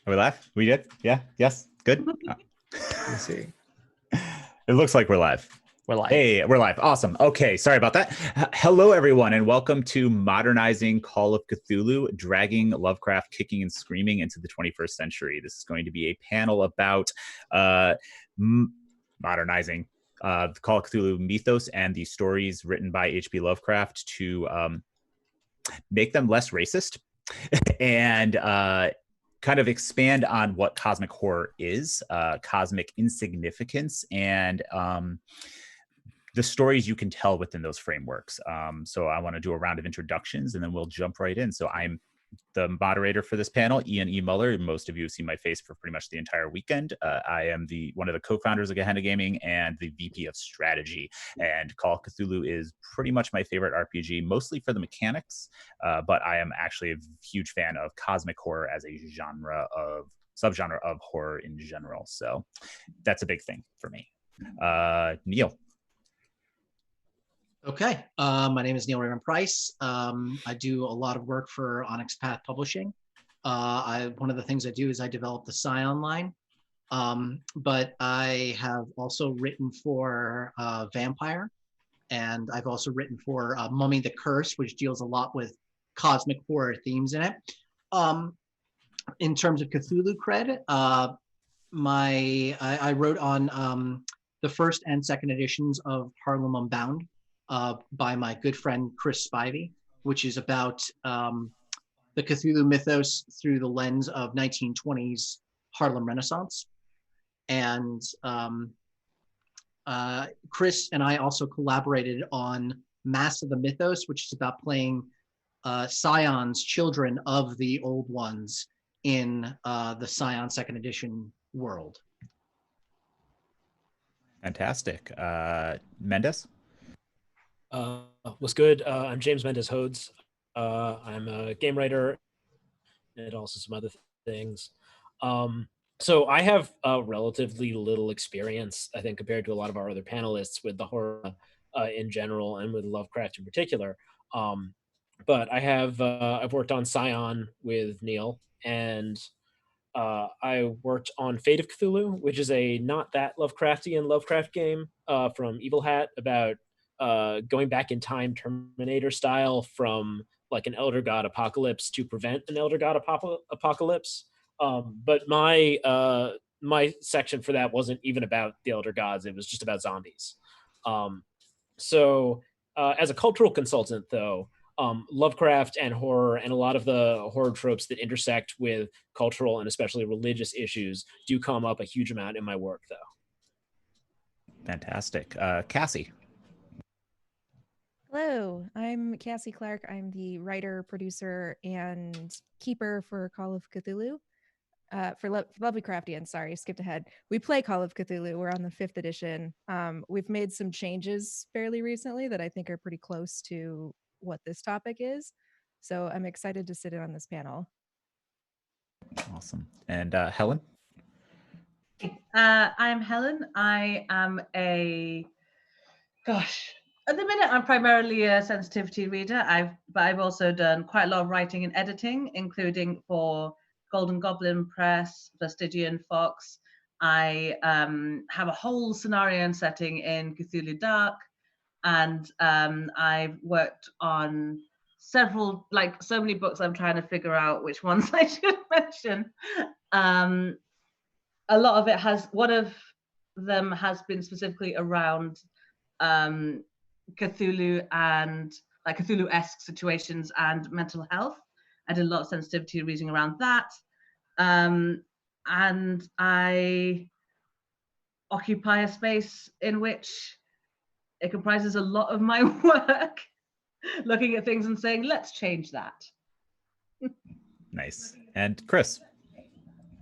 Are we live? We did? Yeah? Yes? Good? Let's see. It looks like we're live. We're live. Hey, we're live. Awesome. Okay, sorry about that. Hello, everyone, and welcome to Modernizing Call of Cthulhu, dragging Lovecraft kicking and screaming into the 21st century. This is going to be a panel about modernizing the Call of Cthulhu mythos and the stories written by H.P. Lovecraft to make them less racist and kind of expand on what cosmic horror is, cosmic insignificance, and the stories you can tell within those frameworks. So I want to do a round of introductions and then we'll jump right in. So I'm the moderator for this panel, Ian E. Muller. Most of you have seen my face for pretty much the entire weekend. I am one of the co-founders of Gehenna Gaming and the VP of Strategy. And Call of Cthulhu is pretty much my favorite RPG, mostly for the mechanics, but I am actually a huge fan of cosmic horror as a subgenre of horror in general. So that's a big thing for me. Neall. Okay, my name is Neall Raemonn Price. I do a lot of work for Onyx Path Publishing. One of the things I do is I develop the Scion line, but I have also written for Vampire, and I've also written for Mummy the Curse, which deals a lot with cosmic horror themes in it. In terms of Cthulhu cred, I wrote on the first and second editions of Harlem Unbound, by my good friend Chris Spivey, which is about the Cthulhu mythos through the lens of 1920s Harlem Renaissance. And Chris and I also collaborated on Mass of the Mythos, which is about playing Scions, children of the old ones in the Scion second edition world. Fantastic. Mendez? What's good? I'm James Mendez Hodes. I'm a game writer and also some other things. So I have relatively little experience, I think, compared to a lot of our other panelists with the horror in general and with Lovecraft in particular. But I have I've worked on Scion with Neall, and I worked on Fate of Cthulhu, which is a not that Lovecraftian Lovecraft game from Evil Hat about going back in time Terminator style from like an Elder God apocalypse to prevent an Elder God apocalypse. But my section for that wasn't even about the Elder Gods. It was just about zombies. So as a cultural consultant, though, Lovecraft and horror and a lot of the horror tropes that intersect with cultural and especially religious issues do come up a huge amount in my work, though. Fantastic. Cassie. Hello, I'm Cassie Clark. I'm the writer, producer, and keeper for Call of Cthulhu. For Lovecraftian, sorry, skipped ahead. We play Call of Cthulhu. We're on the 5th edition. We've made some changes fairly recently that I think are pretty close to what this topic is. So I'm excited to sit in on this panel. Awesome. And Helen? I'm Helen. I am at the minute, I'm primarily a sensitivity reader. But I've also done quite a lot of writing and editing, including for Golden Goblin Press, Vestigian Fox. I have a whole scenario and setting in Cthulhu Dark, and I've worked on several, like so many books. I'm trying to figure out which ones I should mention. A lot of it one of them has been specifically around Cthulhu and like Cthulhu-esque situations and mental health. I did a lot of sensitivity reading around that. And I occupy a space in which it comprises a lot of my work, looking at things and saying, let's change that. Nice. And Chris?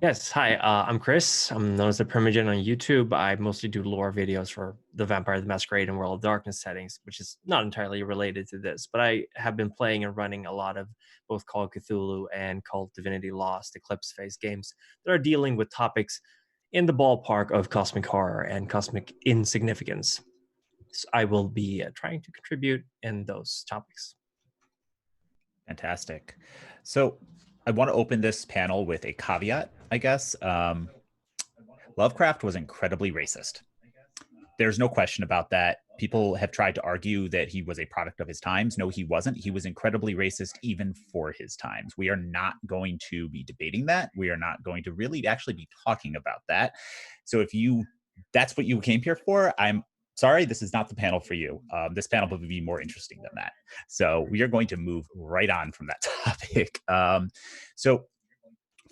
Yes, hi, I'm Chris. I'm known as the Primogen on YouTube. I mostly do lore videos for the Vampire the Masquerade and World of Darkness settings, which is not entirely related to this, but I have been playing and running a lot of both Call of Cthulhu and Call of Divinity Lost, Eclipse Phase games that are dealing with topics in the ballpark of cosmic horror and cosmic insignificance. So I will be trying to contribute in those topics. Fantastic. So I want to open this panel with a caveat. I guess. Lovecraft was incredibly racist. There's no question about that. People have tried to argue that he was a product of his times. No, he wasn't. He was incredibly racist even for his times. We are not going to be debating that. We are not going to really actually be talking about that. So if that's what you came here for, I'm sorry, this is not the panel for you. This panel will be more interesting than that. So we are going to move right on from that topic. So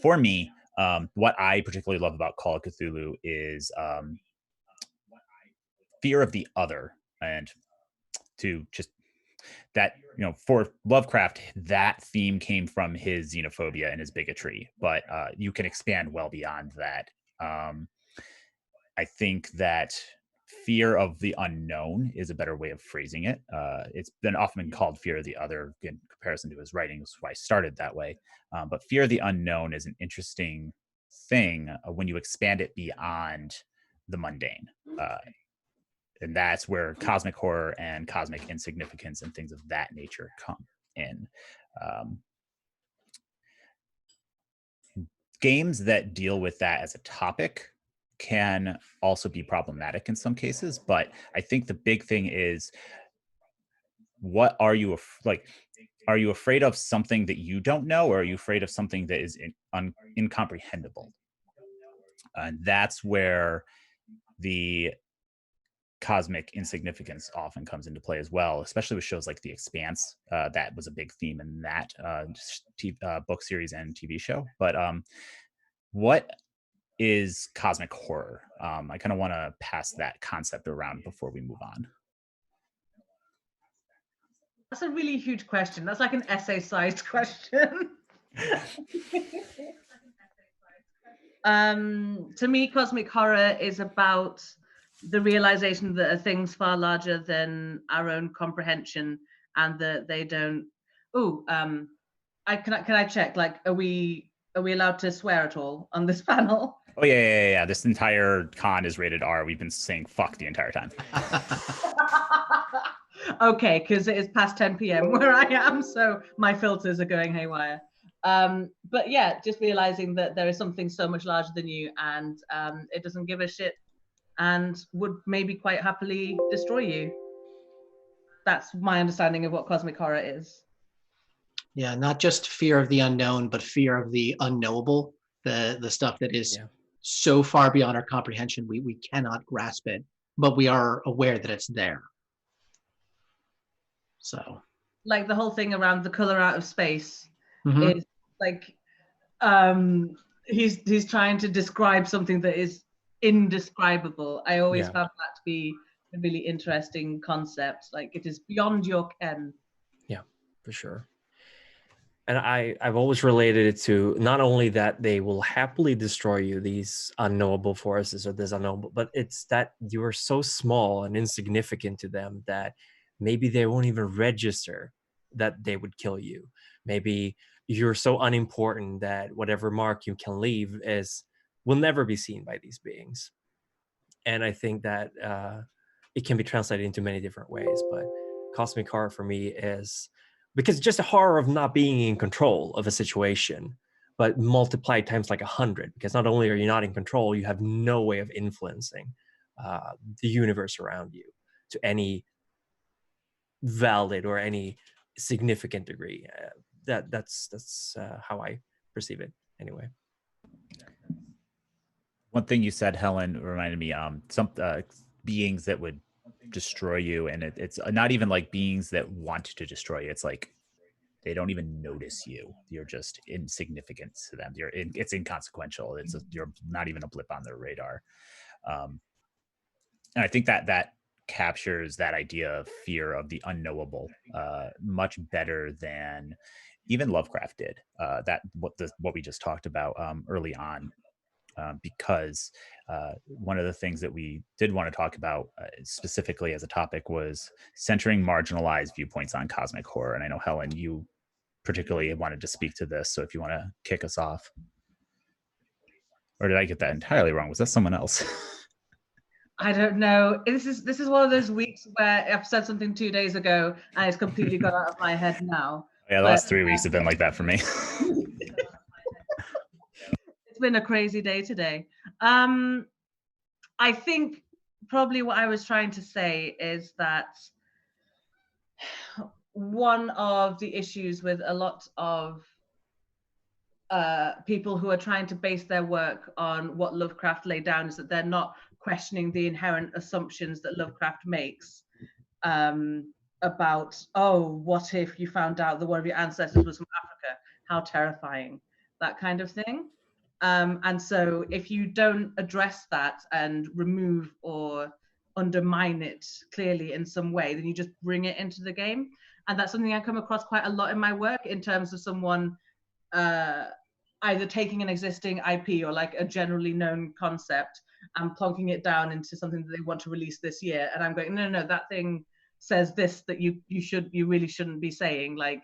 for me, what I particularly love about Call of Cthulhu is fear of the other, and to just that, for Lovecraft, that theme came from his xenophobia and his bigotry, but you can expand well beyond that. I think that fear of the unknown is a better way of phrasing it. It's often been called fear of the other in comparison to his writings, why I started that way. But fear of the unknown is an interesting thing when you expand it beyond the mundane. And that's where cosmic horror and cosmic insignificance and things of that nature come in. Games that deal with that as a topic can also be problematic in some cases, but I think the big thing is, what are you like? Are you afraid of something that you don't know, or are you afraid of something that is incomprehensible? And that's where the cosmic insignificance often comes into play as well, especially with shows like The Expanse. That was a big theme in that book series and TV show. But what is cosmic horror? I kind of want to pass that concept around before we move on. That's a really huge question. That's like an essay-sized question. To me, cosmic horror is about the realization that are things far larger than our own comprehension, and that they don't. Can I check? Like, are we allowed to swear at all on this panel? Oh yeah. This entire con is rated R. We've been saying fuck the entire time. Okay, because it is past 10 p.m. where I am, so my filters are going haywire. But yeah, just realizing that there is something so much larger than you, and it doesn't give a shit, and would maybe quite happily destroy you. That's my understanding of what cosmic horror is. Yeah, not just fear of the unknown, but fear of the unknowable, the stuff that is so far beyond our comprehension, we cannot grasp it, but we are aware that it's there. So, like the whole thing around the color out of space is like, he's trying to describe something that is indescribable. I always found that to be a really interesting concept. Like, it is beyond your ken. Yeah, for sure. And I've always related it to not only that they will happily destroy you, these unknowable forces or this unknowable, but it's that you are so small and insignificant to them that maybe they won't even register that they would kill you. Maybe you're so unimportant that whatever mark you can leave will never be seen by these beings. And I think that it can be translated into many different ways, but cosmic horror for me is because just the horror of not being in control of a situation, but multiplied times like 100, because not only are you not in control, you have no way of influencing the universe around you to any valid or any significant degree. That's how I perceive it anyway. One thing you said, Helen, reminded me some beings that would destroy you, and it's not even like beings that want to destroy you. It's like they don't even notice you. You're just insignificant to them. It's inconsequential. You're not even a blip on their radar. And I think that captures that idea of fear of the unknowable much better than even Lovecraft did. What we just talked about early on. Because one of the things that we did want to talk about specifically as a topic was centering marginalized viewpoints on cosmic horror. And I know, Helen, you particularly wanted to speak to this. So if you want to kick us off. Or did I get that entirely wrong? Was that someone else? I don't know. This is one of those weeks where I've said something 2 days ago and it's completely got out of my head now. Yeah, the last 3 weeks have been like that for me. been a crazy day today. I think probably what I was trying to say is that one of the issues with a lot of people who are trying to base their work on what Lovecraft laid down is that they're not questioning the inherent assumptions that Lovecraft makes about, oh, what if you found out that one of your ancestors was from Africa? How terrifying, that kind of thing. And so if you don't address that and remove or undermine it clearly in some way, then you just bring it into the game. And that's something I come across quite a lot in my work in terms of someone either taking an existing IP or like a generally known concept and plonking it down into something that they want to release this year. And I'm going, no, that thing says this that you really shouldn't be saying. Like,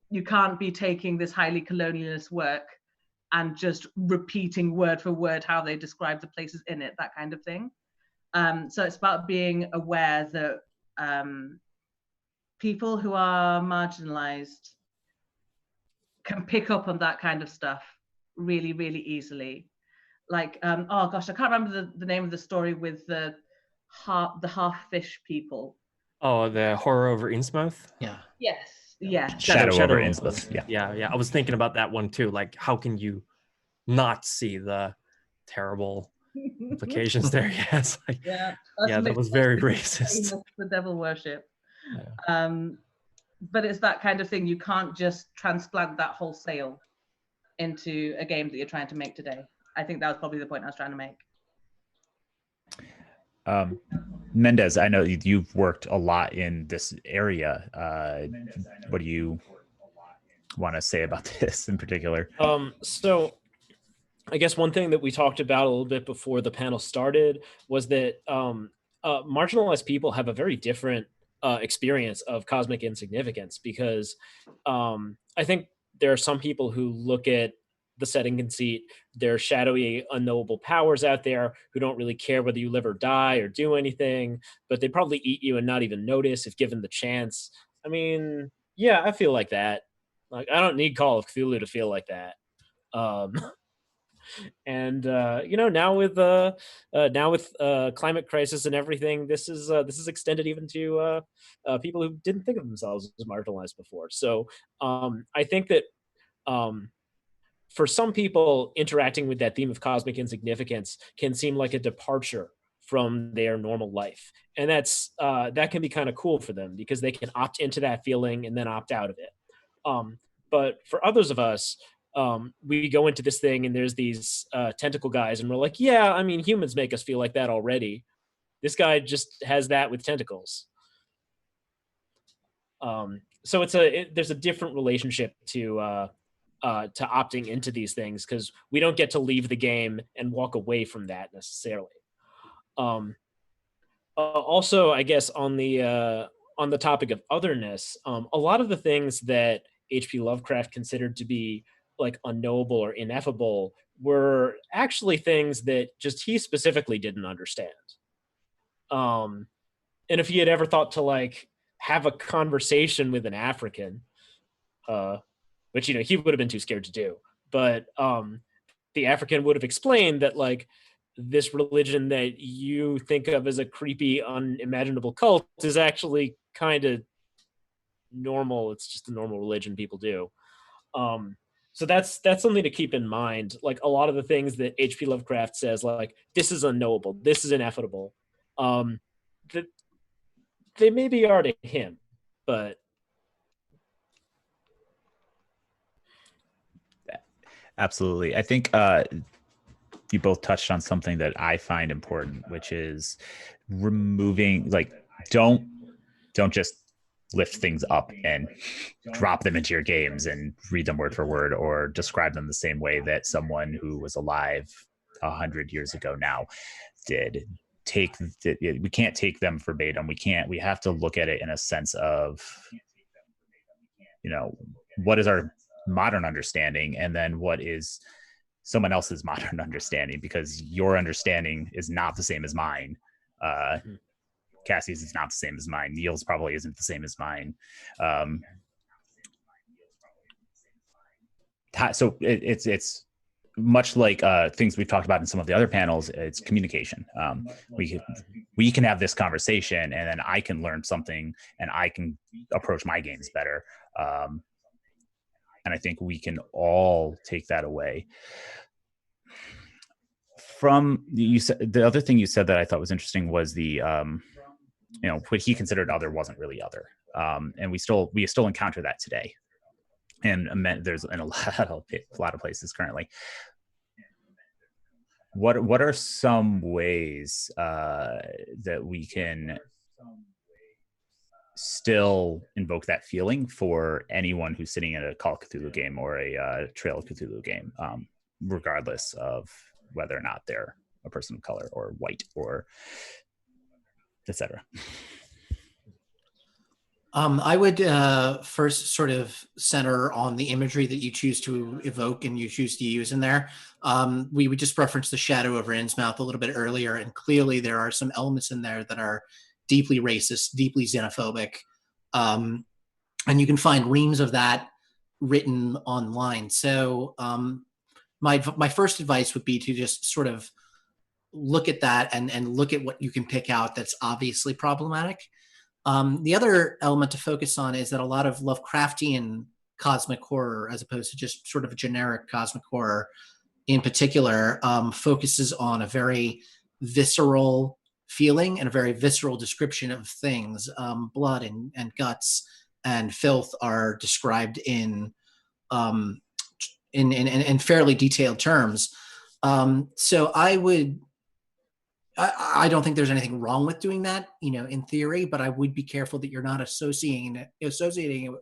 you can't be taking this highly colonialist work and just repeating word for word how they describe the places in it, that kind of thing. So it's about being aware that people who are marginalized can pick up on that kind of stuff really, really easily. Like, oh gosh, I can't remember the name of the story with the half fish people. Oh, the horror over Innsmouth? Yeah. Yes. Yeah. Shadow over Innsmouth. Yeah. I was thinking about that one too. Like, how can you not see the terrible implications there? Yes. Like, yeah, that was very racist. The devil worship. Yeah. But it's that kind of thing. You can't just transplant that wholesale into a game that you're trying to make today. I think that was probably the point I was trying to make. Mendez, I know you've worked a lot in this area. What do you want to say about this in particular? So I guess one thing that we talked about a little bit before the panel started was that marginalized people have a very different experience of cosmic insignificance, because I think there are some people who look at the setting and see there are shadowy, unknowable powers out there who don't really care whether you live or die or do anything, but they'd probably eat you and not even notice if given the chance. I mean, yeah, I feel like that. Like, I don't need Call of Cthulhu to feel like that. And now with climate crisis and everything, this is extended even to people who didn't think of themselves as marginalized before. So I think that for some people, interacting with that theme of cosmic insignificance can seem like a departure from their normal life, and that can be kind of cool for them because they can opt into that feeling and then opt out of it. But for others of us, we go into this thing and there's these tentacle guys and we're like, yeah, I mean, humans make us feel like that already. This guy just has that with tentacles. So there's a different relationship to opting into these things, because we don't get to leave the game and walk away from that necessarily. Also, I guess on the topic of otherness, a lot of the things that H.P. Lovecraft considered to be like unknowable or ineffable were actually things that just he specifically didn't understand. And if he had ever thought to like have a conversation with an African, which he would have been too scared to do, but the African would have explained that like this religion that you think of as a creepy, unimaginable cult is actually kind of normal. It's just a normal religion people do. So that's something to keep in mind. Like, a lot of the things that H.P. Lovecraft says, like, this is unknowable, this is inevitable, that they maybe are to him, but Absolutely. I think you both touched on something that I find important, which is removing, like, don't just lift things up and drop them into your games and read them word for word or describe them the same way that someone who was alive 100 years ago now did. We can't take them verbatim. We have to look at it in a sense of, what is our modern understanding and then what is someone else's modern understanding, because your understanding is not the same as mine. Cassie's is not the same as mine. Neal's probably isn't the same as mine. So it's much like things we've talked about in some of the other panels, it's communication. We can have this conversation, and then I can learn something, and I can approach my games better. And I think we can all take that away. From you said, the other thing you said that I thought was interesting was the what he considered other wasn't really other, and we still encounter that today, and there's in a lot of places currently. What are some ways that we can still invoke that feeling for anyone who's sitting in a Call of Cthulhu game or a Trail of Cthulhu game, regardless of whether or not they're a person of color or white or etc.? I would first sort of center on the imagery that you choose to evoke and you choose to use in there. We would just reference the Shadow over Innsmouth a little bit earlier, and clearly there are some elements in there that are deeply racist, deeply xenophobic, and you can find reams of that written online. So my first advice would be to just sort of look at that and look at what you can pick out that's obviously problematic. The other element to focus on is that a lot of Lovecraftian cosmic horror, as opposed to just sort of a generic cosmic horror in particular, focuses on a very visceral feeling and a very visceral description of things. Blood and guts and filth are described in fairly detailed terms. So I don't think there's anything wrong with doing that, in theory, but I would be careful that you're not associating it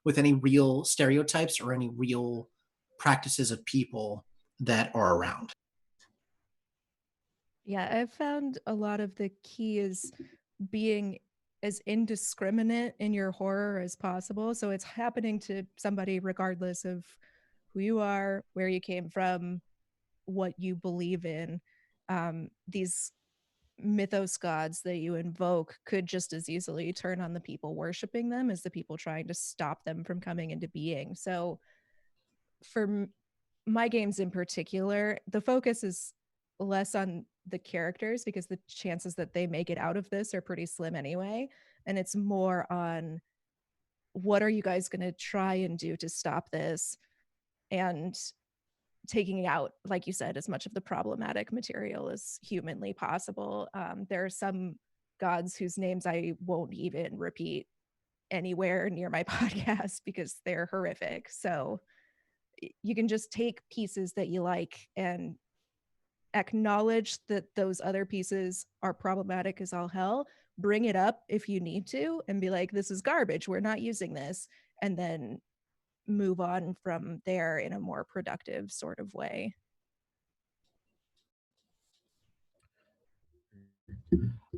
with any real stereotypes or any real practices of people that are around. Yeah, I've found a lot of the key is being as indiscriminate in your horror as possible. So it's happening to somebody regardless of who you are, where you came from, what you believe in. These mythos gods that you invoke could just as easily turn on the people worshiping them as the people trying to stop them from coming into being. So for my games in particular, the focus is less on the characters because the chances that they make it out of this are pretty slim anyway. And it's more on what are you guys going to try and do to stop this, and taking out, like you said, as much of the problematic material as humanly possible. There are some gods whose names I won't even repeat anywhere near my podcast because they're horrific. So you can just take pieces that you like and acknowledge that those other pieces are problematic as all hell. Bring it up if you need to and be like, this is garbage, we're not using this. And then move on from there in a more productive sort of way.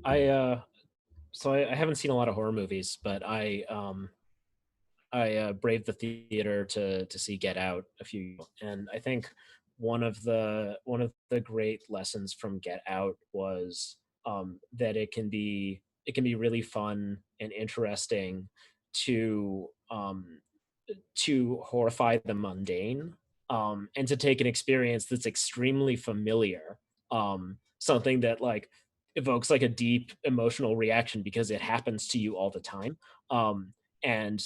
I haven't seen a lot of horror movies, but I braved the theater to see Get Out a few years ago. And I think one of the great lessons from Get Out was that it can be really fun and interesting to horrify the mundane, and to take an experience that's extremely familiar, something that like evokes like a deep emotional reaction because it happens to you all the time, and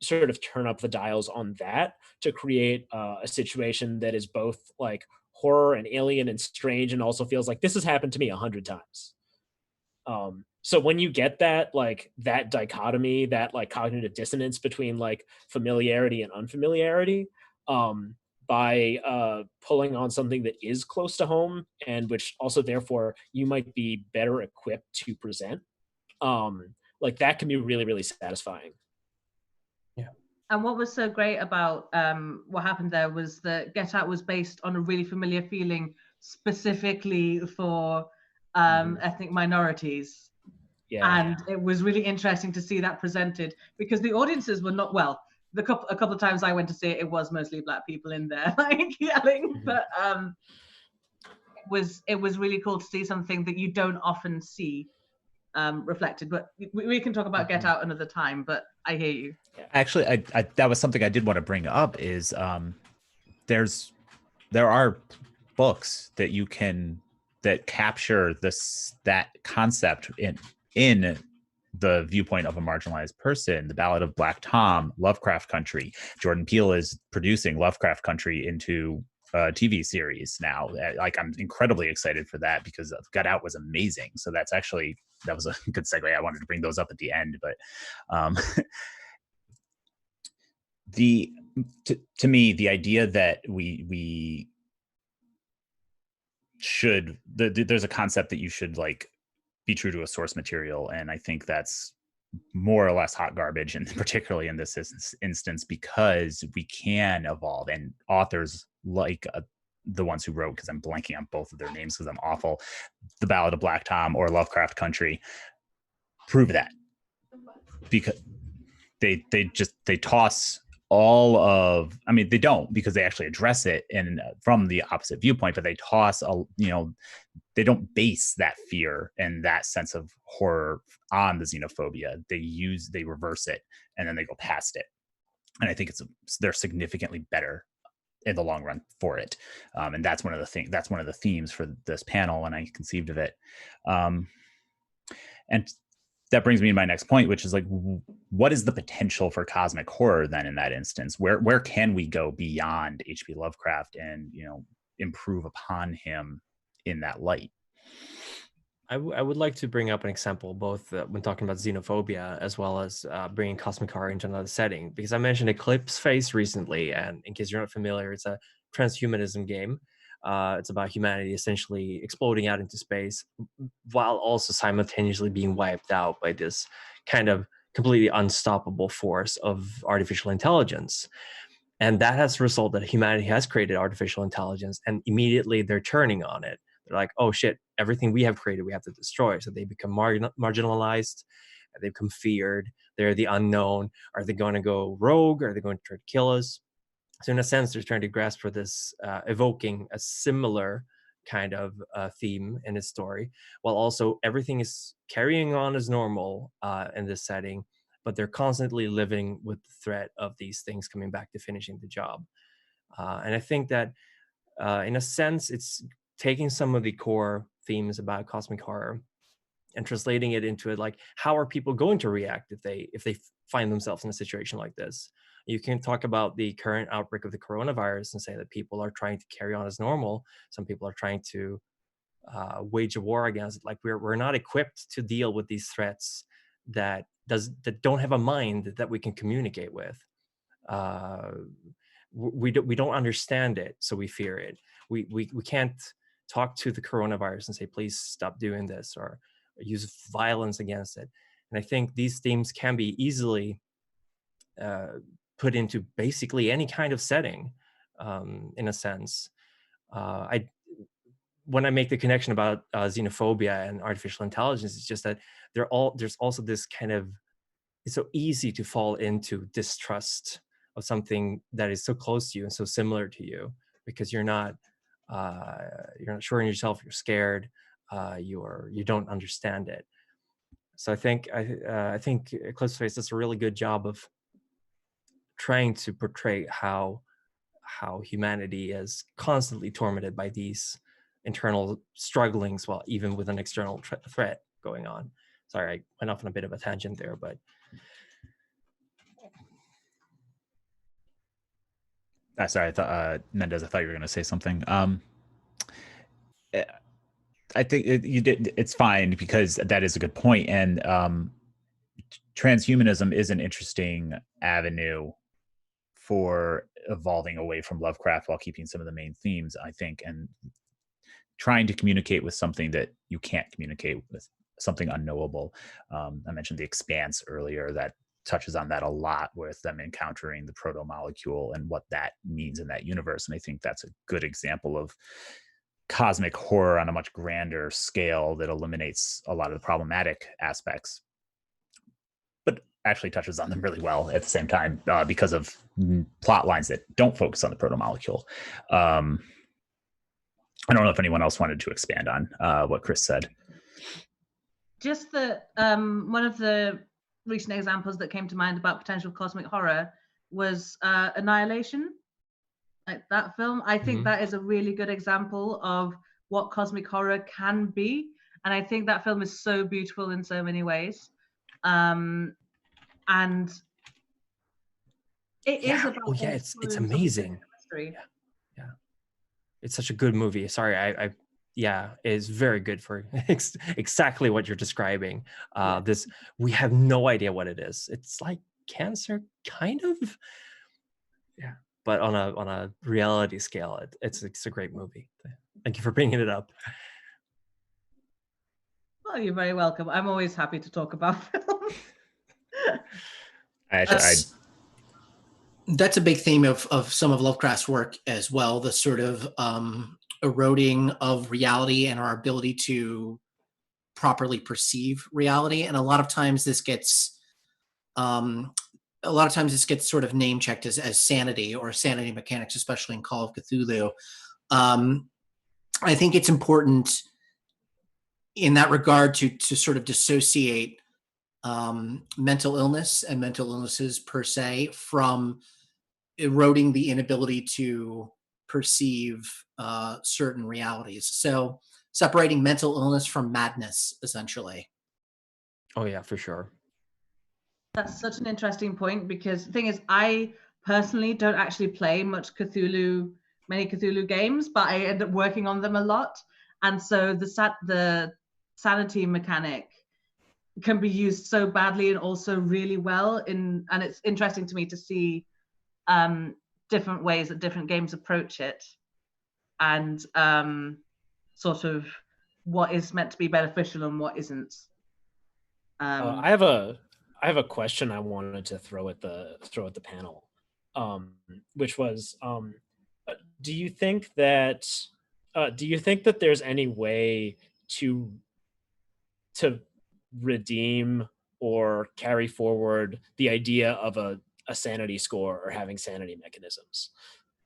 sort of turn up the dials on that to create a situation that is both like horror and alien and strange and also feels like this has happened to me 100 times. So when you get that, like that dichotomy, that like cognitive dissonance between like familiarity and unfamiliarity, by pulling on something that is close to home and which also therefore you might be better equipped to present, like that can be really, really satisfying. Yeah. And what was so great about what happened there was that Get Out was based on a really familiar feeling specifically for ethnic minorities. Yeah. And it was really interesting to see that presented because the audiences were not, well, a couple of times I went to see it, it was mostly Black people in there like yelling, but it was really cool to see something that you don't often see reflected. But we can talk about Get Out another time, but I hear you. Actually, I that was something I did want to bring up is there's there are books that you can that capture that concept in the viewpoint of a marginalized person. The Ballad of Black Tom, Lovecraft Country. Jordan Peele is producing Lovecraft Country into a TV series now. Like, I'm incredibly excited for that because Gut Out was amazing. So that was a good segue. I wanted to bring those up at the end, but to me, the idea that we should there's a concept that you should like be true to a source material, and I think that's more or less hot garbage, and particularly in this instance, because we can evolve, and authors like the ones who wrote, because I'm blanking on both of their names because I'm awful, The Ballad of Black Tom or Lovecraft Country, prove that, because they toss all of, I mean, they don't, because they actually address it and from the opposite viewpoint, but they toss they don't base that fear and that sense of horror on the xenophobia. They reverse it and then they go past it. And I think they're significantly better in the long run for it. And that's one of the themes for this panel when I conceived of it. And that brings me to my next point, which is like, what is the potential for cosmic horror then in that instance? Where can we go beyond H.P. Lovecraft and, improve upon him in that light? I would like to bring up an example, both when talking about xenophobia as well as bringing cosmic horror into another setting, because I mentioned Eclipse Phase recently, and in case you're not familiar, it's a transhumanism game. It's about humanity essentially exploding out into space while also simultaneously being wiped out by this kind of completely unstoppable force of artificial intelligence. And that has resulted that humanity has created artificial intelligence, and immediately they're turning on it. They're like, oh shit, everything we have created, we have to destroy. So they become marginalized, they become feared. They're the unknown. Are they going to go rogue? Are they going to try to kill us? So in a sense, they're trying to grasp for this, evoking a similar kind of theme in his story, while also everything is carrying on as normal in this setting, but they're constantly living with the threat of these things coming back to finishing the job. And I think that in a sense, it's taking some of the core themes about cosmic horror and translating it into it, like, how are people going to react if they find themselves in a situation like this? You can talk about the current outbreak of the coronavirus and say that people are trying to carry on as normal. Some people are trying to wage a war against it. Like, we're not equipped to deal with these threats that don't have a mind that we can communicate with. We don't understand it, so we fear it. We can't talk to the coronavirus and say, please stop doing this, or use violence against it. And I think these themes can be easily put into basically any kind of setting, in a sense. When I make the connection about xenophobia and artificial intelligence, it's just that there's also this kind of, it's so easy to fall into distrust of something that is so close to you and so similar to you, because you're not sure in yourself, you're scared, you don't understand it. So I think Eclipse Phase does a really good job of trying to portray how humanity is constantly tormented by these internal strugglings, while even with an external threat going on. Sorry, I went off on a bit of a tangent there, but sorry, I thought Mendez, I thought you were going to say something. I think you did. It's fine, because that is a good point, and transhumanism is an interesting avenue for evolving away from Lovecraft while keeping some of the main themes, I think, and trying to communicate with something that you can't communicate with, something unknowable. I mentioned The Expanse earlier, that touches on that a lot, with them encountering the proto-molecule and what that means in that universe. And I think that's a good example of cosmic horror on a much grander scale that eliminates a lot of the problematic aspects, but actually touches on them really well at the same time, because of plot lines that don't focus on the proto-molecule. I don't know if anyone else wanted to expand on what Chris said. Just that one of the recent examples that came to mind about potential cosmic horror was Annihilation. like that film. I think that is a really good example of what cosmic horror can be, and I think that film is so beautiful in so many ways. And it is about it's amazing. Yeah, it's such a good movie. Sorry, I it's very good for exactly what you're describing. This, we have no idea what it is. It's like cancer, kind of. Yeah, but on a reality scale, it's a great movie. Thank you for bringing it up. Well, you're very welcome. I'm always happy to talk about films. That's a big theme of some of Lovecraft's work as well, the sort of eroding of reality and our ability to properly perceive reality. And a lot of times this gets sort of name checked as sanity or sanity mechanics, especially in Call of Cthulhu. I think it's important in that regard to sort of dissociate mental illness and mental illnesses per se from eroding the inability to perceive certain realities. So separating mental illness from madness, essentially. Oh yeah, for sure. That's such an interesting point, because the thing is, I personally don't actually play many Cthulhu games, but I end up working on them a lot. And so the sanity mechanic can be used so badly and also really well and it's interesting to me to see different ways that different games approach it, and sort of what is meant to be beneficial and what isn't. I have a question I wanted to throw at the panel, which was, do you think that there's any way to redeem or carry forward the idea of a sanity score or having sanity mechanisms?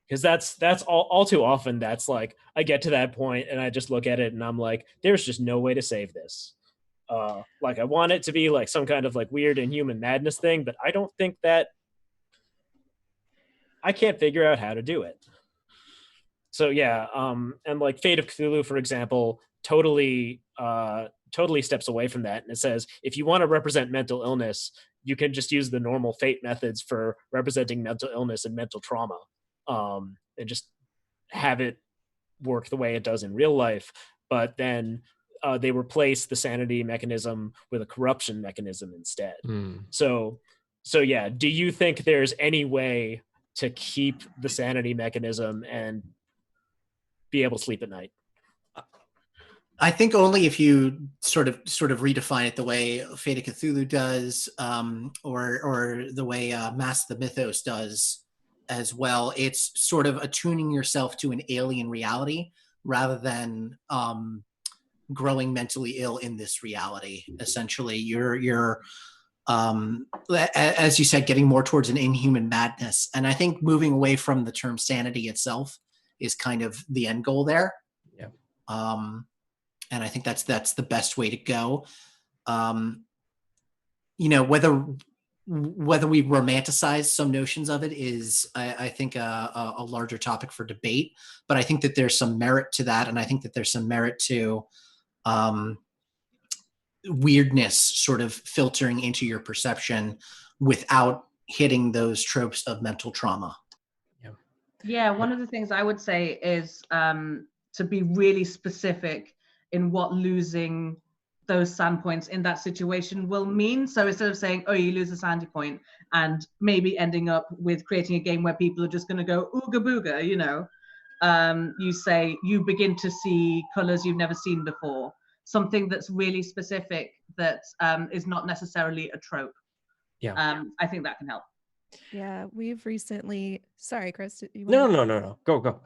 Because that's all too often, that's like, I get to that point and I just look at it and I'm like, there's just no way to save this. Like, I want it to be like some kind of like weird inhuman madness thing, but I don't think that I can't figure out how to do it. So yeah, and like Fate of Cthulhu, for example, totally steps away from that, and it says if you want to represent mental illness, you can just use the normal Fate methods for representing mental illness and mental trauma, and just have it work the way it does in real life. But then they replace the sanity mechanism with a corruption mechanism instead. So yeah, do you think there's any way to keep the sanity mechanism and be able to sleep at night? I think only if you sort of redefine it the way Fate of Cthulhu does, or the way Mask the Mythos does as well. It's sort of attuning yourself to an alien reality rather than growing mentally ill in this reality. Essentially, you're as you said, getting more towards an inhuman madness. And I think moving away from the term sanity itself is kind of the end goal there. Yeah. And I think that's the best way to go. Whether we romanticize some notions of it is, I think, a larger topic for debate. But I think that there's some merit to that, and I think that there's some merit to weirdness sort of filtering into your perception without hitting those tropes of mental trauma. Yeah, one of the things I would say is to be really specific in what losing those sand points in that situation will mean. So instead of saying, oh, you lose a sandy point, and maybe ending up with creating a game where people are just going to go ooga booga, you say you begin to see colors you've never seen before. Something that's really specific that is not necessarily a trope. Yeah. I think that can help. Yeah, we've recently, sorry, Chris. No. Go.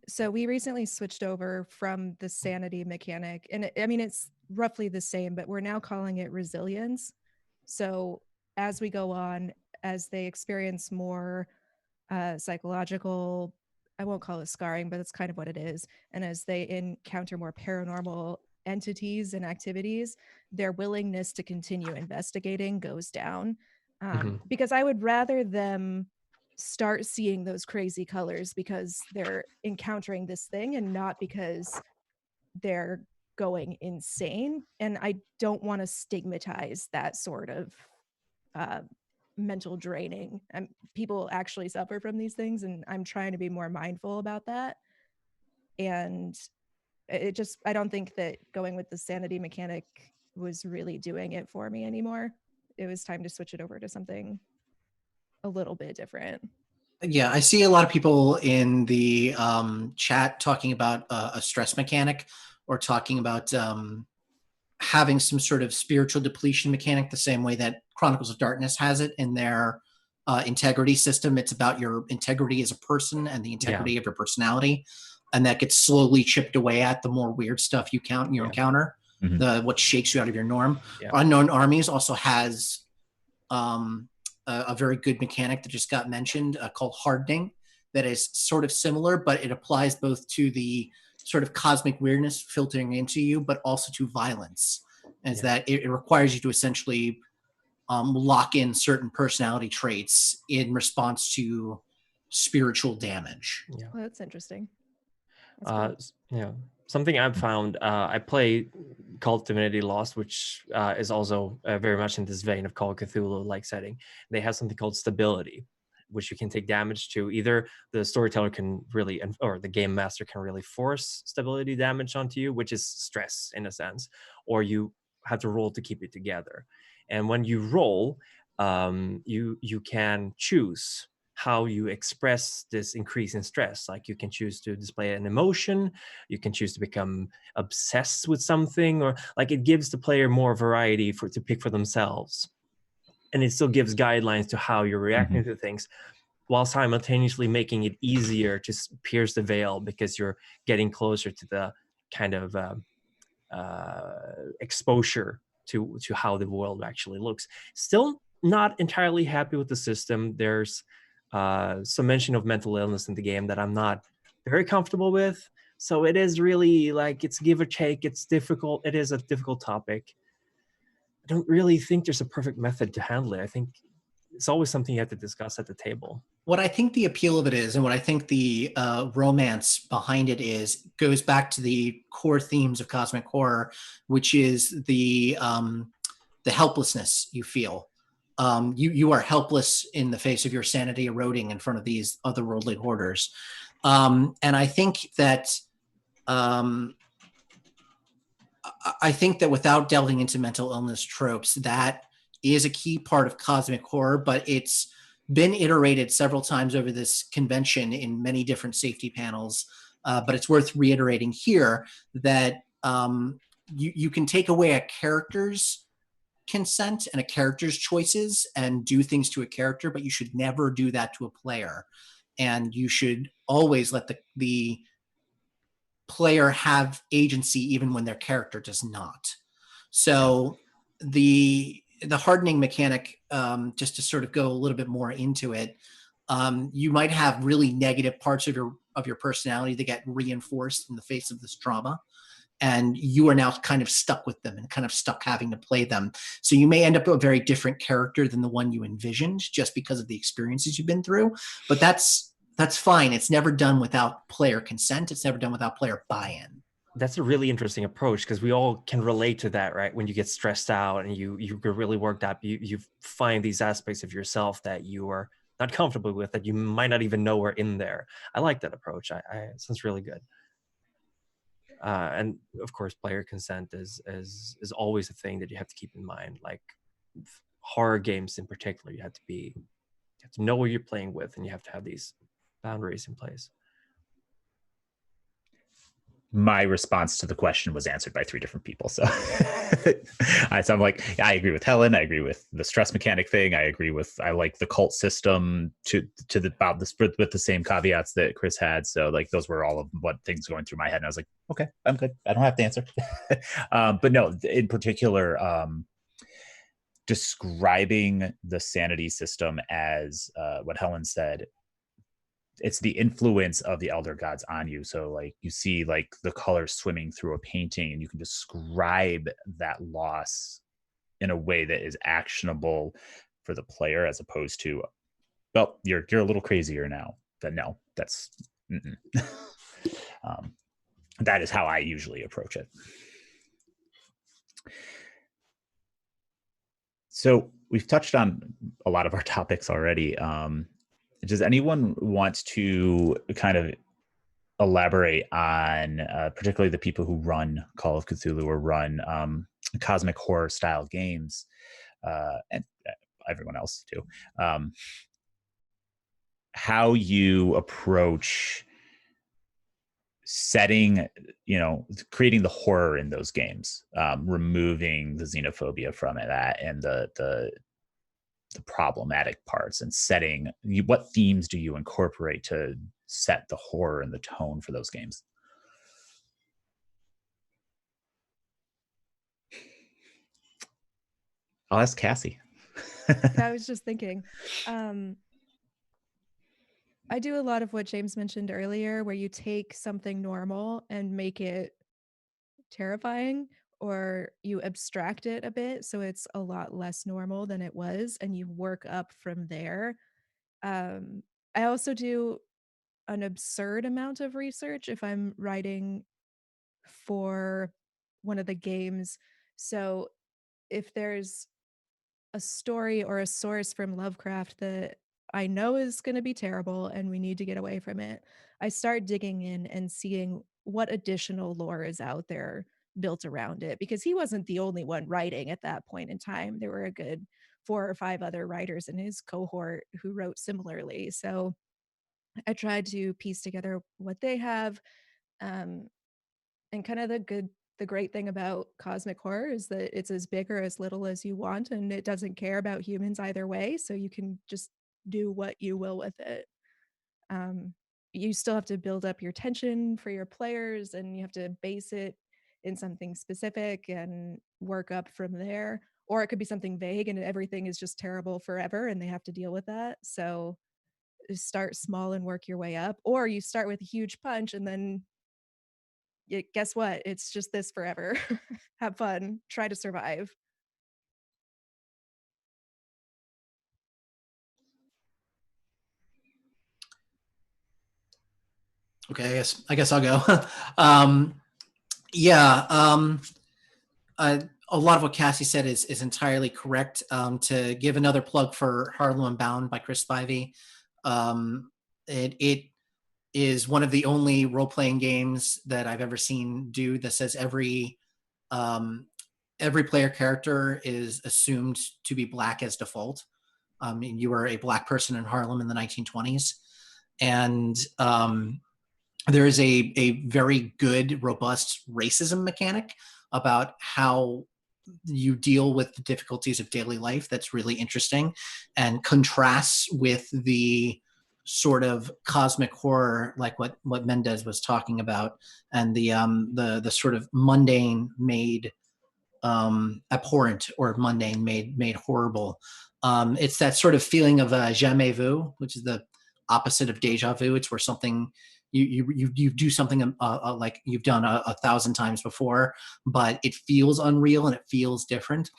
So we recently switched over from the sanity mechanic, and it's roughly the same, but we're now calling it resilience. So as we go on, as they experience more psychological, I won't call it scarring, but it's kind of what it is. And as they encounter more paranormal entities and activities, their willingness to continue investigating goes down. Because I would rather them start seeing those crazy colors because they're encountering this thing and not because they're going insane. And I don't want to stigmatize that sort of mental draining. People actually suffer from these things, and I'm trying to be more mindful about that. And I don't think that going with the sanity mechanic was really doing it for me anymore. It was time to switch it over to something a little bit different. Yeah, I see a lot of people in the chat talking about a stress mechanic, or talking about having some sort of spiritual depletion mechanic, the same way that Chronicles of Darkness has it in their integrity system. It's about your integrity as a person and the integrity of your personality, and that gets slowly chipped away at the more weird stuff you encounter, what shakes you out of your norm. Unknown Armies also has a very good mechanic that just got mentioned called hardening, that is sort of similar, but it applies both to the sort of cosmic weirdness filtering into you, but also to violence, as that it requires you to essentially lock in certain personality traits in response to spiritual damage. Well, that's interesting. Something I've found, I play Cult of Divinity Lost, which is also very much in this vein of Call of Cthulhu-like setting. They have something called stability, which you can take damage to. Either the storyteller can really, or the game master can really force stability damage onto you, which is stress in a sense, or you have to roll to keep it together. And when you roll, you can choose how you express this increase in stress. Like you can choose to display an emotion, you can choose to become obsessed with something, or like it gives the player more variety to pick for themselves. And it still gives guidelines to how you're reacting to things, while simultaneously making it easier to pierce the veil, because you're getting closer to the kind of exposure to how the world actually looks. Still not entirely happy with the system. There's some mention of mental illness in the game that I'm not very comfortable with. So it is really like, it's give or take. It's difficult. It is a difficult topic. I don't really think there's a perfect method to handle it. I think it's always something you have to discuss at the table. What I think the appeal of it is, and what I think the romance behind it is, goes back to the core themes of cosmic horror, which is the helplessness you feel. You are helpless in the face of your sanity eroding in front of these otherworldly hoarders. And I think that without delving into mental illness tropes, that is a key part of cosmic horror, but it's been iterated several times over this convention in many different safety panels. But it's worth reiterating here that you can take away a character's consent and a character's choices and do things to a character, but you should never do that to a player. And you should always let the player have agency even when their character does not. So the hardening mechanic, just to sort of go a little bit more into it, you might have really negative parts of your personality that get reinforced in the face of this trauma, and you are now kind of stuck with them and kind of stuck having to play them. So you may end up a very different character than the one you envisioned, just because of the experiences you've been through. But that's fine. It's never done without player consent. It's never done without player buy-in. That's a really interesting approach, because we all can relate to that, right? When you get stressed out and you get really worked up, you find these aspects of yourself that you are not comfortable with, that you might not even know are in there. I like that approach. It sounds really good. And of course, player consent is always a thing that you have to keep in mind. Like horror games in particular, you have to know what you're playing with, and you have to have these boundaries in place. My response to the question was answered by 3 different people. So, so I'm like, I agree with Helen. I agree with the stress mechanic thing. I like the cult system about this with the same caveats that Chris had. So like, those were all of what things going through my head. And I was like, okay, I'm good. I don't have to answer. But no, in particular, describing the sanity system as what Helen said, it's the influence of the elder gods on you. So like you see like the colors swimming through a painting, and you can describe that loss in a way that is actionable for the player, as opposed to well, you're a little crazier now. But no, that's that is how I usually approach it. So we've touched on a lot of our topics already. Does anyone want to kind of elaborate on particularly the people who run Call of Cthulhu or run cosmic horror style games, and everyone else too, how you approach setting, creating the horror in those games, removing the xenophobia from it, and the problematic parts, and setting, what themes do you incorporate to set the horror and the tone for those games? I'll ask Cassie. I was just thinking, I do a lot of what James mentioned earlier, where you take something normal and make it terrifying, or you abstract it a bit so it's a lot less normal than it was, and you work up from there. I also do an absurd amount of research if I'm writing for one of the games. So if there's a story or a source from Lovecraft that I know is going to be terrible and we need to get away from it, I start digging in and seeing what additional lore is out there built around it, because he wasn't the only one writing at that point in time. There were a good 4 or 5 other writers in his cohort who wrote similarly. So I tried to piece together what they have. And kind of the great thing about cosmic horror is that it's as big or as little as you want, and it doesn't care about humans either way. So you can just do what you will with it. You still have to build up your tension for your players, and you have to base it in something specific and work up from there. Or it could be something vague and everything is just terrible forever and they have to deal with that. So start small and work your way up, or you start with a huge punch and then guess what? It's just this forever. Have fun. Try to survive. Okay, I guess I'll go. A lot of what Cassie said is entirely correct. To give another plug for Harlem Unbound by Chris Spivey, it is one of the only role-playing games that I've ever seen do this, as every player character is assumed to be Black as default. You were a Black person in Harlem in the 1920s, and there is a very good, robust racism mechanic about how you deal with the difficulties of daily life that's really interesting, and contrasts with the sort of cosmic horror, like what Mendez was talking about, and the sort of mundane made abhorrent, or mundane made horrible. It's that sort of feeling of jamais vu, which is the opposite of deja vu. It's where something you do something like you've done 1,000 times before, but it feels unreal and it feels different.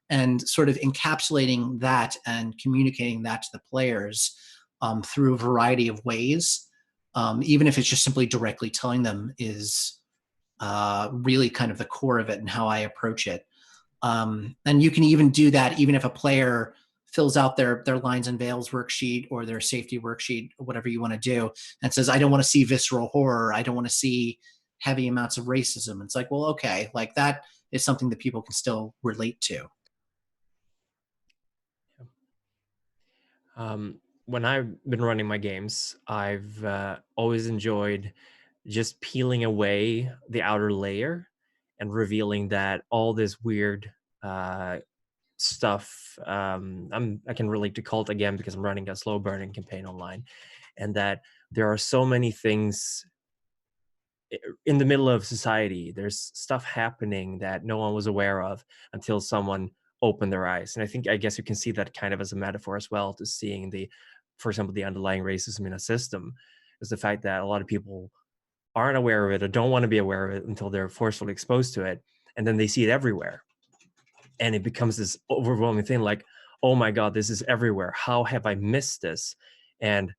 And sort of encapsulating that and communicating that to the players through a variety of ways, even if it's just simply directly telling them, is really kind of the core of it and how I approach it. And you can even do that even if a player fills out their lines and veils worksheet or their safety worksheet, or whatever you want to do, and says, I don't want to see visceral horror, I don't want to see heavy amounts of racism. It's like, well, okay, like that is something that people can still relate to. When I've been running my games, I've always enjoyed just peeling away the outer layer and revealing that all this weird stuff. I can relate to cult again because I'm running a slow burning campaign online, and that there are so many things in the middle of society. There's stuff happening that no one was aware of until someone opened their eyes. And I guess you can see that kind of as a metaphor as well to seeing for example, the underlying racism in a system, is the fact that a lot of people aren't aware of it or don't want to be aware of it until they're forcefully exposed to it, and then they see it everywhere, and it becomes this overwhelming thing like, oh my God, this is everywhere. How have I missed this? And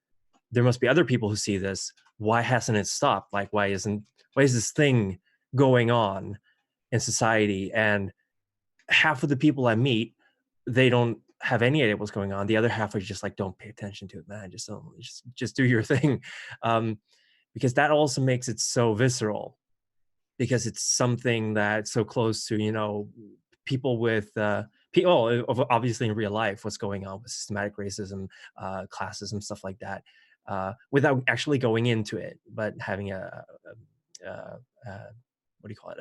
there must be other people who see this. Why hasn't it stopped? Like, why is this thing going on in society? And half of the people I meet, they don't have any idea what's going on. The other half are just like, don't pay attention to it, man. Just do your thing. Because that also makes it so visceral, because it's something that's so close to, people with people, obviously in real life, what's going on with systematic racism, classism, stuff like that, without actually going into it, but having a what do you call it,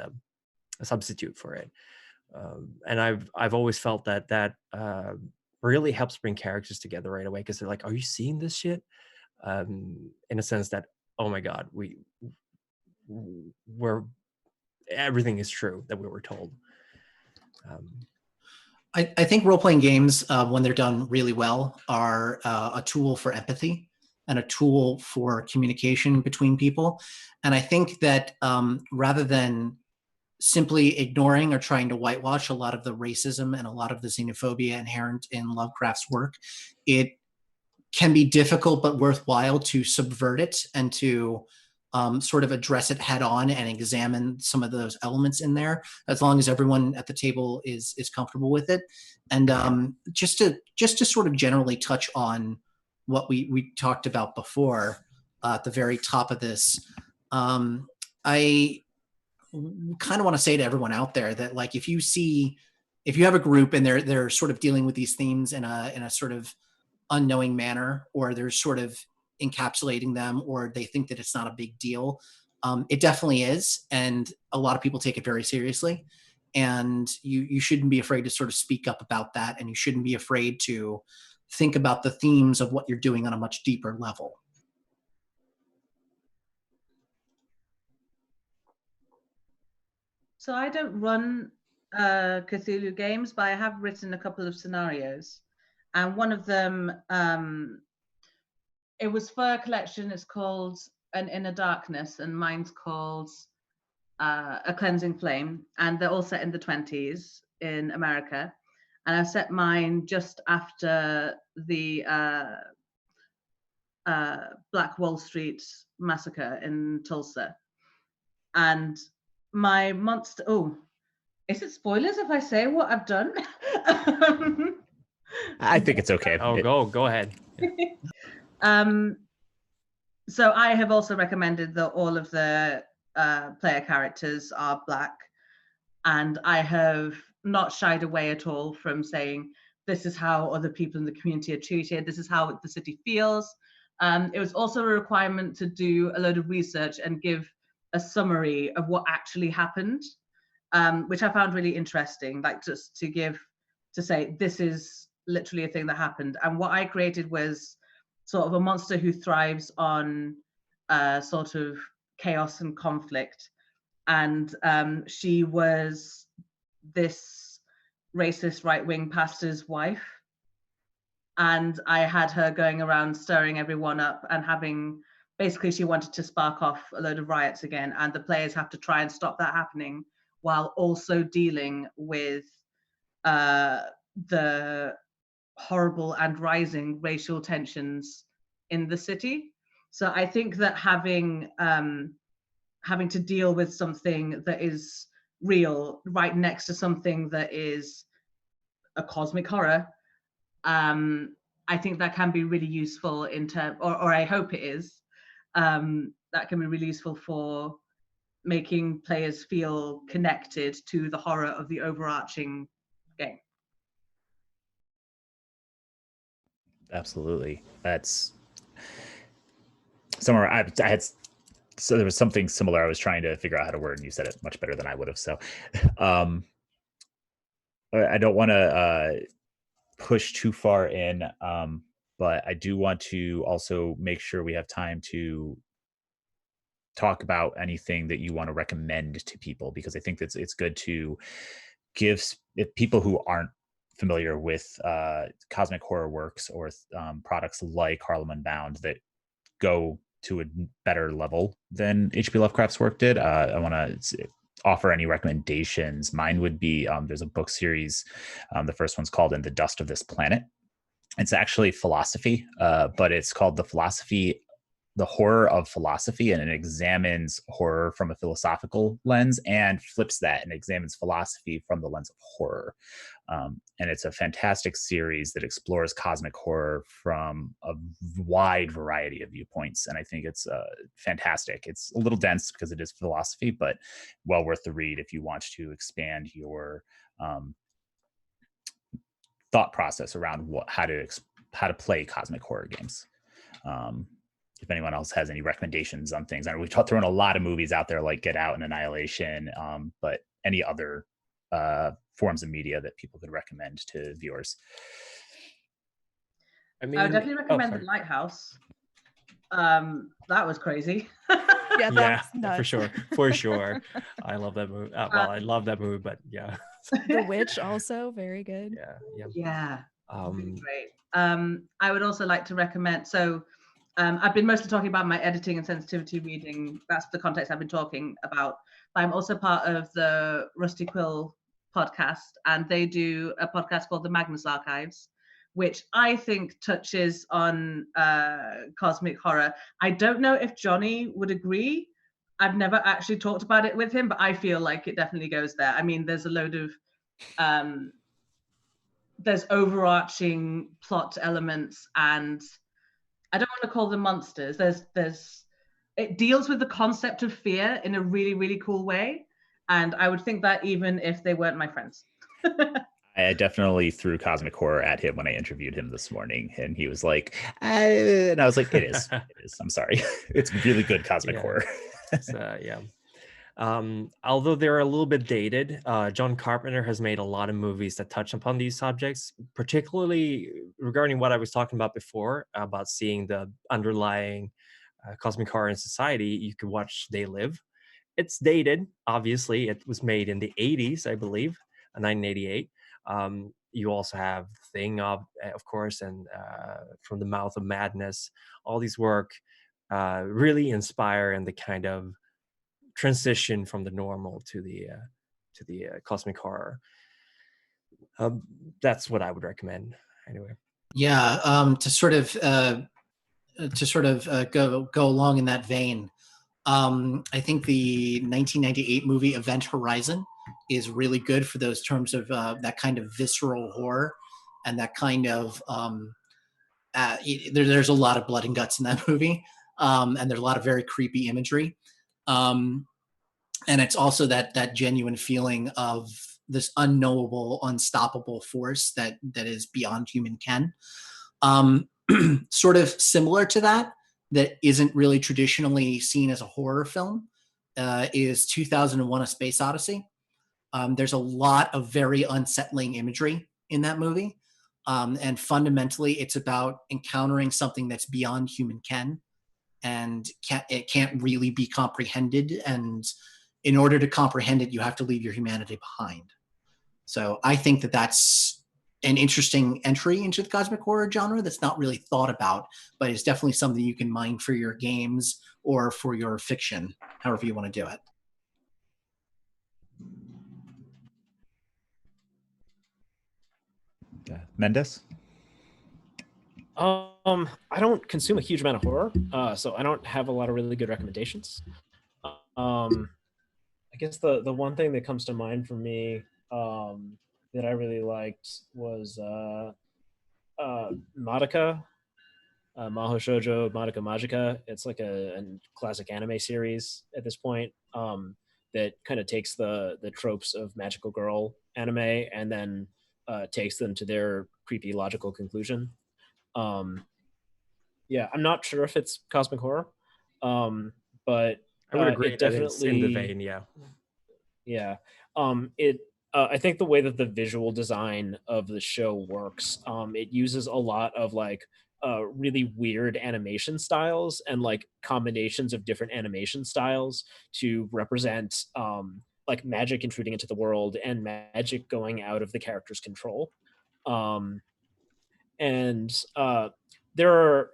a substitute for it. And I've always felt that really helps bring characters together right away, because they're like, are you seeing this shit? In a sense that, oh my God, we're everything is true that we were told. I think role-playing games, when they're done really well, are a tool for empathy and a tool for communication between people. And I think that rather than simply ignoring or trying to whitewash a lot of the racism and a lot of the xenophobia inherent in Lovecraft's work, it can be difficult but worthwhile to subvert it and to sort of address it head on and examine some of those elements in there, as long as everyone at the table is comfortable with it. And just to sort of generally touch on what we talked about before at the very top of this, I kind of want to say to everyone out there that, like, if you have a group and they're sort of dealing with these themes in a sort of unknowing manner, or they're sort of encapsulating them, or they think that it's not a big deal, it definitely is, and a lot of people take it very seriously. And you shouldn't be afraid to sort of speak up about that, and you shouldn't be afraid to think about the themes of what you're doing on a much deeper level. So I don't run Cthulhu games, but I have written a couple of scenarios, and one of them, it was for a collection. It's called An Inner Darkness, and mine's called A Cleansing Flame, and they're all set in the 20s in America. And I set mine just after the Black Wall Street massacre in Tulsa. And my monster, oh, is it spoilers if I say what I've done? I think it's okay. Oh, go ahead. So I have also recommended that all of the player characters are Black, and I have not shied away at all from saying this is how other people in the community are treated, this is how the city feels. It was also a requirement to do a load of research and give a summary of what actually happened, which I found really interesting, like just to say this is literally a thing that happened. And what I created was sort of a monster who thrives on sort of chaos and conflict. And she was this racist right-wing pastor's wife. And I had her going around stirring everyone up and basically she wanted to spark off a load of riots again. And the players have to try and stop that happening while also dealing with the horrible and rising racial tensions in the city. So I think that having to deal with something that is real right next to something that is a cosmic horror, I think that can be really useful in terms, or I hope it is, that can be really useful for making players feel connected to the horror of the overarching game. Absolutely. That's somewhere I had. So there was something similar I was trying to figure out how to word, and you said it much better than I would have. So I don't want to push too far in, but I do want to also make sure we have time to talk about anything that you want to recommend to people, because I think that it's good to give people who aren't familiar with cosmic horror works or products like Harlem Unbound that go to a better level than H.P. Lovecraft's work did. I want to offer any recommendations, mine would be there's a book series. The first one's called In the Dust of This Planet. It's actually philosophy, but it's called The Horror of Philosophy, and it examines horror from a philosophical lens and flips that and examines philosophy from the lens of horror. And it's a fantastic series that explores cosmic horror from a wide variety of viewpoints. And I think it's fantastic. It's a little dense because it is philosophy, but well worth the read if you want to expand your thought process around how to play cosmic horror games. If anyone else has any recommendations on things, I know we've thrown a lot of movies out there like Get Out and Annihilation, but any other forms of media that people could recommend to viewers? I would definitely recommend The Lighthouse. That was crazy. Yeah, for sure. I love that movie. Well, I love that movie, but yeah. The Witch also very good. Yeah. Really great. I would also like to recommend. So, I've been mostly talking about my editing and sensitivity reading. That's the context I've been talking about. But I'm also part of the Rusty Quill podcast, and they do a podcast called the Magnus Archives, which I think touches on cosmic horror. I don't know if Johnny would agree. I've never actually talked about it with him, but I feel like it definitely goes there. I mean, there's a load of there's overarching plot elements, and I don't want to call them monsters. It deals with the concept of fear in a really, really cool way. And I would think that even if they weren't my friends. I definitely threw cosmic horror at him when I interviewed him this morning, and he was like, and I was like, it is. I'm sorry. It's really good cosmic horror. Although they're a little bit dated, John Carpenter has made a lot of movies that touch upon these subjects, particularly regarding what I was talking about before, about seeing the underlying cosmic horror in society. You could watch They Live. It's dated, obviously. It was made in the 80s, I believe, 1988. You also have Thing, of course, and From the Mouth of Madness. All these work really inspire in the kind of transition from the normal to the cosmic horror. That's what I would recommend anyway. Yeah, to sort of go along in that vein, I think the 1998 movie Event Horizon is really good for those terms of that kind of visceral horror and that kind of there's a lot of blood and guts in that movie, and there's a lot of very creepy imagery, and it's also that genuine feeling of this unknowable, unstoppable force that is beyond human ken. Sort of similar to that isn't really traditionally seen as a horror film is 2001: A Space Odyssey. There's a lot of very unsettling imagery in that movie. And fundamentally, it's about encountering something that's beyond human ken, and it can't really be comprehended. And in order to comprehend it, you have to leave your humanity behind. So I think that that's an interesting entry into the cosmic horror genre that's not really thought about, but it's definitely something you can mine for your games or for your fiction, however you want to do it. Mendez? I don't consume a huge amount of horror, so I don't have a lot of really good recommendations. I guess the one thing that comes to mind for me that I really liked was Madoka, Maho Shoujo Madoka Magica. It's like a classic anime series at this point that kind of takes the tropes of magical girl anime and then takes them to their creepy logical conclusion. Yeah, I'm not sure if it's cosmic horror, but I would agree it that definitely it's in the vein. Yeah. I think the way that the visual design of the show works, it uses a lot of like really weird animation styles and like combinations of different animation styles to represent like magic intruding into the world and magic going out of the character's control. And there are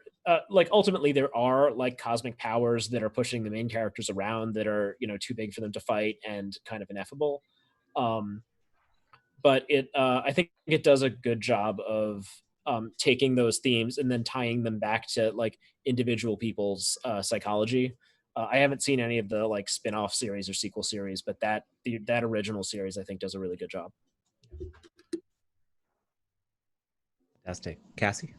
like ultimately there are like cosmic powers that are pushing the main characters around that are, you know, too big for them to fight and kind of ineffable. But I think it does a good job of taking those themes and then tying them back to like individual people's psychology. I haven't seen any of the like spin-off series or sequel series, but that original series I think does a really good job. Fantastic. Cassie?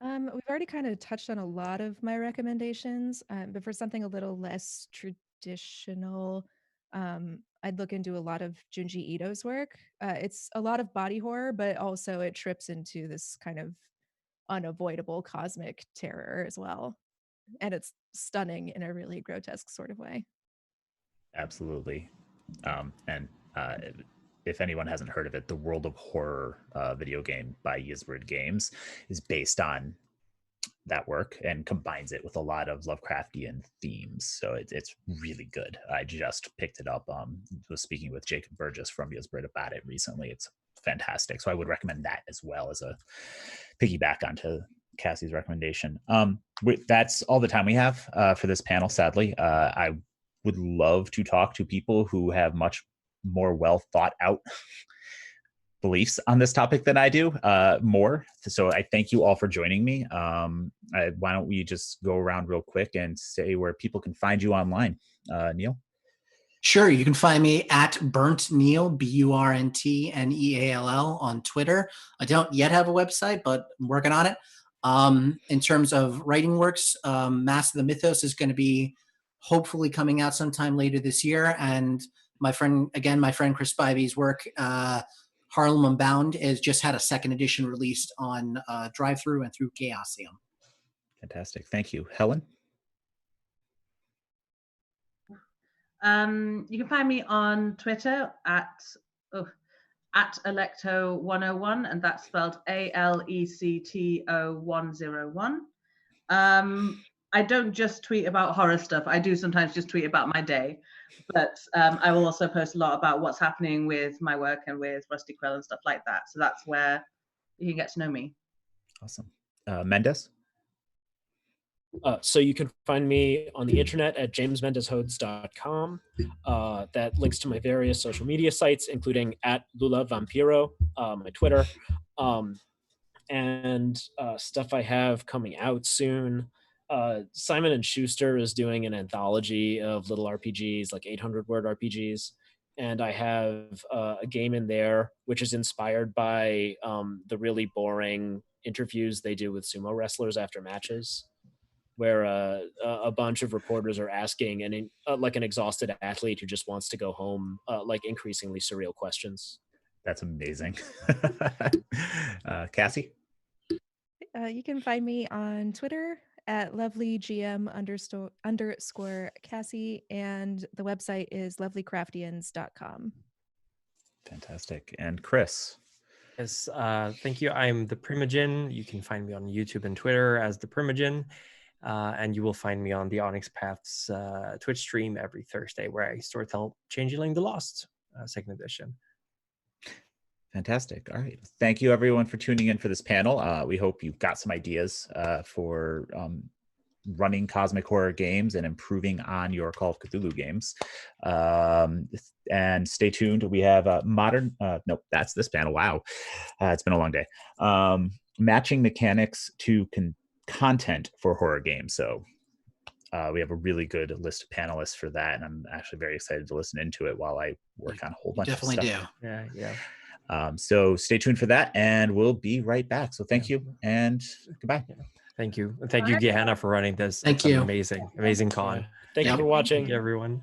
We've already kind of touched on a lot of my recommendations, but for something a little less traditional, I'd look into a lot of Junji Ito's work. It's a lot of body horror, but also it trips into this kind of unavoidable cosmic terror as well. And it's stunning in a really grotesque sort of way. Absolutely. And if anyone hasn't heard of it, the World of Horror video game by Ysbryd Games is based on that work and combines it with a lot of Lovecraftian themes. So it's really good. I just picked it up. Was speaking with Jacob Burgess from Ysbryd about it recently. It's fantastic. So I would recommend that as well as a piggyback onto Cassie's recommendation. That's all the time we have for this panel, sadly. I would love to talk to people who have much more well thought out beliefs on this topic than I do more. So I thank you all for joining me. Why don't we just go around real quick and say where people can find you online. Neall? Sure. You can find me at Burnt Neall, BURNTNEALL on Twitter. I don't yet have a website, but I'm working on it. In terms of writing works, Mass of the Mythos is going to be hopefully coming out sometime later this year. And my friend Chris Spivey's work, Harlem Unbound, has just had a second edition released on Drive-Thru and through Chaosium. Fantastic. Thank you. Helen? You can find me on Twitter at Alecto101, and that's spelled ALECTO101. I don't just tweet about horror stuff. I do sometimes just tweet about my day, but I will also post a lot about what's happening with my work and with Rusty Quill and stuff like that. So that's where you can get to know me. Awesome. Mendez? So you can find me on the internet at jamesmendezhodes.com. That links to my various social media sites, including at Lula Vampiro, my Twitter, and stuff I have coming out soon. Simon & Schuster is doing an anthology of little RPGs, like 800-word RPGs. And I have a game in there which is inspired by the really boring interviews they do with sumo wrestlers after matches, where a bunch of reporters are asking like an exhausted athlete who just wants to go home, like increasingly surreal questions. That's amazing. Cassie? You can find me on Twitter at lovelygm_Cassie, and the website is lovelycraftians.com. Fantastic. And Chris? Yes, thank you. I'm the Primogen. You can find me on YouTube and Twitter as the Primogen. And you will find me on the Onyx Paths Twitch stream every Thursday, where I storytell Changeling the Lost, second edition. Fantastic. All right. Thank you, everyone, for tuning in for this panel. We hope you've got some ideas for running cosmic horror games and improving on your Call of Cthulhu games. And stay tuned. We have nope, that's this panel. Wow. It's been a long day. Matching mechanics to content for horror games. So we have a really good list of panelists for that, and I'm actually very excited to listen into it while I work on a whole bunch of stuff. Definitely do. Yeah. So stay tuned for that, and we'll be right back. So thank you, and goodbye. Yeah. Thank you. Thank you, Gehenna, for running this. Thank you. Amazing con. Thank you for watching. Thank you, everyone.